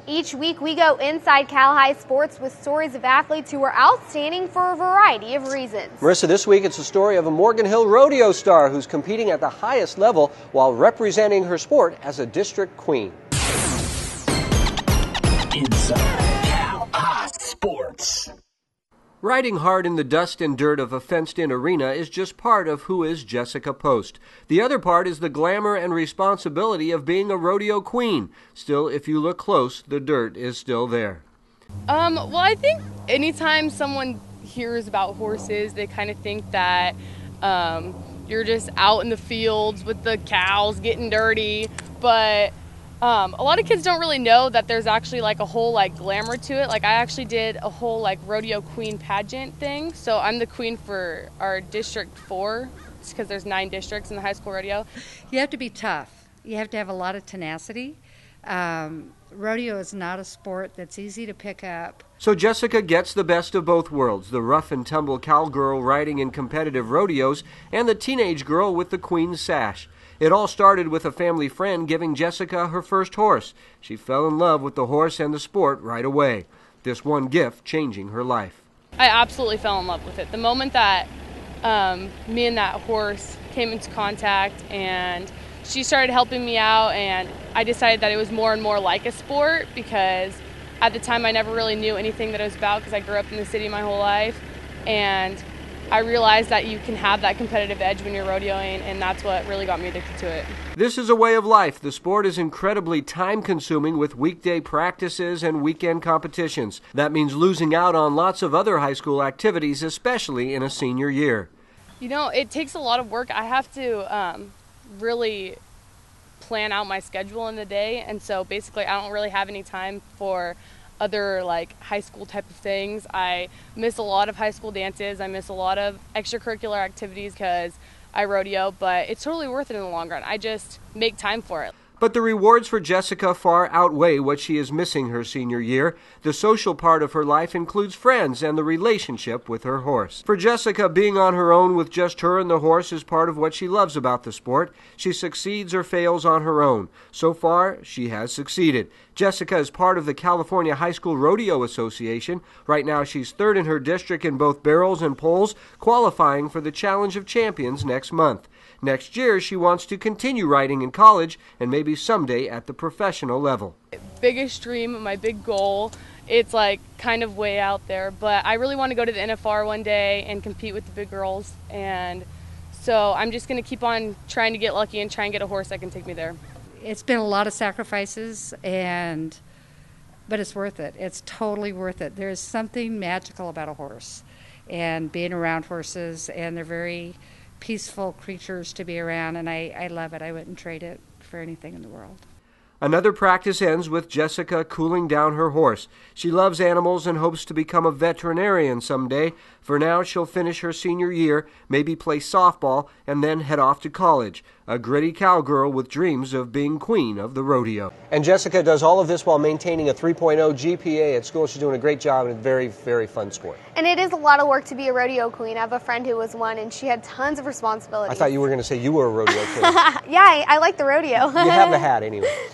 Each week we go inside Cal High sports with stories of athletes who are outstanding for a variety of reasons. Marissa, this week it's the story of a Morgan Hill rodeo star who's competing at the highest level while representing her sport as a district queen. Inside Cal High Sports. Riding hard in the dust and dirt of a fenced-in arena is just part of who is Jessica Post. The other part is the glamour and responsibility of being a rodeo queen. Still, if you look close, the dirt is still there. Well, I think anytime someone hears about horses, they kind of think that you're just out in the fields with the cows getting dirty, but a lot of kids don't really know that there's actually like a whole like glamour to it. Like I actually did a whole like Rodeo Queen pageant thing. So I'm the queen for our District 4 because there's 9 districts in the high school rodeo. You have to be tough. You have to have a lot of tenacity. Rodeo is not a sport that's easy to pick up. So Jessica gets the best of both worlds, the rough and tumble cowgirl riding in competitive rodeos and the teenage girl with the queen's sash. It all started with a family friend giving Jessica her first horse. She fell in love with the horse and the sport right away. This one gift changing her life. I absolutely fell in love with it. The moment that me and that horse came into contact and she started helping me out, and I decided that it was more and more like a sport because at the time I never really knew anything that it was about because I grew up in the city my whole life, and I realized that you can have that competitive edge when you're rodeoing, and that's what really got me addicted to it. This is a way of life. The sport is incredibly time-consuming with weekday practices and weekend competitions. That means losing out on lots of other high school activities, especially in a senior year. You know, it takes a lot of work. I have to really plan out my schedule in the day, and so basically I don't really have any time for other like high school type of things. I miss a lot of high school dances. I miss a lot of extracurricular activities because I rodeo, but it's totally worth it in the long run. I just make time for it. But the rewards for Jessica far outweigh what she is missing her senior year. The social part of her life includes friends and the relationship with her horse. For Jessica, being on her own with just her and the horse is part of what she loves about the sport. She succeeds or fails on her own. So far, she has succeeded. Jessica is part of the California High School Rodeo Association. Right now, she's third in her district in both barrels and poles, qualifying for the Challenge of Champions next month. Next year, she wants to continue riding in college and maybe someday at the professional level. Biggest dream, my big goal, it's like kind of way out there, but I really want to go to the NFR one day and compete with the big girls, and so I'm just going to keep on trying to get lucky and try and get a horse that can take me there. It's been a lot of sacrifices, but it's worth it. It's totally worth it. There's something magical about a horse and being around horses, and they're very peaceful creatures to be around, and I love it. I wouldn't trade it for anything in the world. Another practice ends with Jessica cooling down her horse. She loves animals and hopes to become a veterinarian someday. For now, she'll finish her senior year, maybe play softball, and then head off to college. A gritty cowgirl with dreams of being queen of the rodeo. And Jessica does all of this while maintaining a 3.0 GPA at school. She's doing a great job and a very, very fun sport. And it is a lot of work to be a rodeo queen. I have a friend who was one, and she had tons of responsibilities. I thought you were going to say you were a rodeo queen. Yeah, I like the rodeo. You have the hat anyway.